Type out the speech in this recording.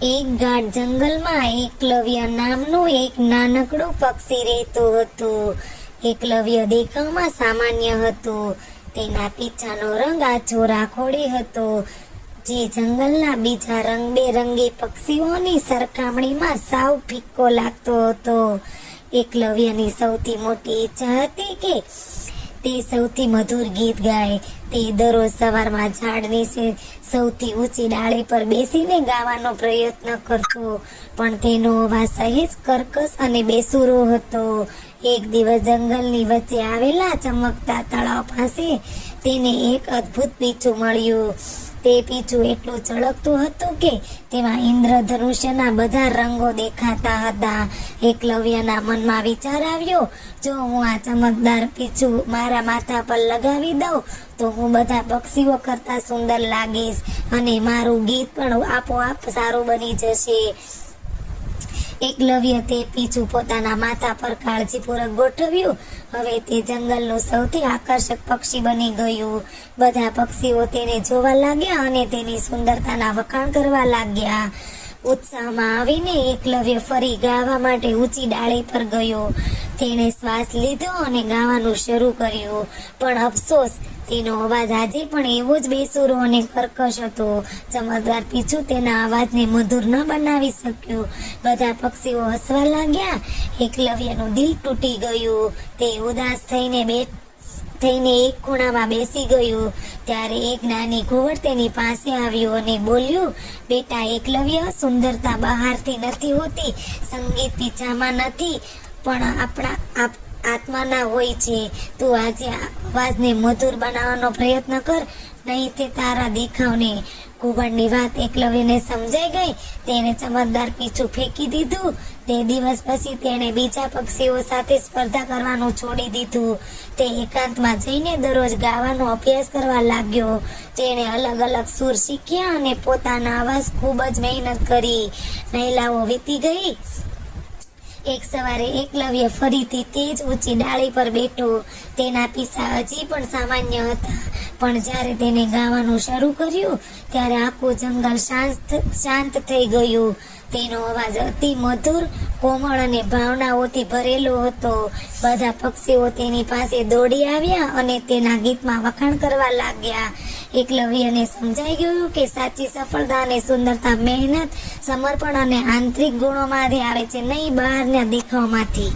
એક ગાઢ જંગલમાં એકલવ્ય નામનું એક નાનકડું પક્ષી રહેતું હતું. એકલવ્ય દેખાવમાં સામાન્ય હતું. તેના પીછાનો રંગ આછો રાખોડી હતો, જે જંગલના બીજા રંગબેરંગી પક્ષીઓની સરખામણીમાં સાવ ફિક્કો લાગતો હતો. એકલવ્યની સૌથી મોટી ઈચ્છા હતી કે તે સૌથી મધુર ગીત ગાય. તે દરરોજ સવારમાં ઝાડ નીચે સૌથી ઊંચી ડાળી પર બેસીને ગાવાનો પ્રયત્ન કરતો, પણ તેનો અવાજ સહેજ કર્કશ અને બેસુરો હતો. એક દિવસ જંગલની વચ્ચે આવેલા ચમકતા તળાવ પાસે તેને એક અદ્ભુત પીછું મળ્યું. તે પીછું એટલું ચળકતું હતું કે તેમાં ઇન્દ્રધનુષ્યના બધા રંગો દેખાતા હતા. એકલવ્યના મનમાં વિચાર આવ્યો, જો હું આ ચમકદાર પીછું મારા માથા પર લગાવી દઉં તો હું બધા પક્ષીઓ કરતા સુંદર લાગીશ અને મારું ગીત પણ આપોઆપ સારું બની જશે. એકલવ્ય તે પીછું પોતાના માથા પર કાળજીપૂર્વક ગોઠવ્યું. હવે તે જંગલનું સૌથી આકર્ષક પક્ષી બની ગયું. બધા પક્ષીઓ તેને જોવા લાગ્યા અને તેની સુંદરતાના વખાણ કરવા લાગ્યા. ઉત્સાહમાં આવીને એકલવ્ય ફરી ગાવા માટે ઊંચી ડાળી પર ગયો. તેણે શ્વાસ લીધો અને ગાવાનું શરૂ કર્યું, પણ અફસોસ, તેનો અવાજ આજે પણ એવો જ બેસુરો અને કર્કશ હતો. ચમકદાર પીછું તેના અવાજને મધુર ન બનાવી શક્યું. બધા પક્ષીઓ હસવા લાગ્યા. એકલવ્યનું દિલ તૂટી ગયું. તે ઉદાસ થઈને એક ખૂણામાં બેસી ગયું. ત્યારે એક નાની ઘુવડ તેની પાસે આવ્યું અને બોલ્યું, બેટા એકલવ્ય, સુંદરતા બહારથી નથી હોતી, સંગીત પીછામાં નથી, પણ આપણા આત્માના હોય છે. તું આજે અવાજને મધુર બનાવવાનો પ્રયત્ન કર, નહીં તે તારા દેખાવને. ઘુવડની વાત એકલવ્યને સમજાઈ ગઈ. તેણે ચમકદાર પીછું ફેંકી દીધું. તે દિવસ પછી તેણે બીજા પક્ષીઓ સાથે સ્પર્ધા કરવાનું છોડી દીધું. તે એકાંતમાં જઈને દરરોજ ગાવાનો અભ્યાસ કરવા લાગ્યો. તેણે અલગ અલગ સૂર શીખ્યા અને પોતાના અવાજ ખૂબ જ મહેનત કરી. મહિલાઓ વીતી ગઈ. એક સવારે એકલવ્ય ફરીથી તે જ ઊંચી ડાળી પર બેઠો. તેના પીછા હજી પણ સામાન્ય હતા, પણ જ્યારે તેને ગાવાનું શરૂ કર્યું ત્યારે આખું જંગલ શાંત થઈ ગયું. તેનો અવાજ અતિ મધુર, કોમળ અને ભાવનાઓથી ભરેલો હતો. બધા પક્ષીઓ તેની પાસે દોડી આવ્યા અને તેના ગીતમાં વખાણ કરવા લાગ્યા. એકલવ્યને સમજાઈ ગયું કે સાચી સફળતા અને સુંદરતા મહેનત, સમર્પણ અને આંતરિક ગુણોમાંથી આવે છે, નહીં બહારના દેખાવમાંથી.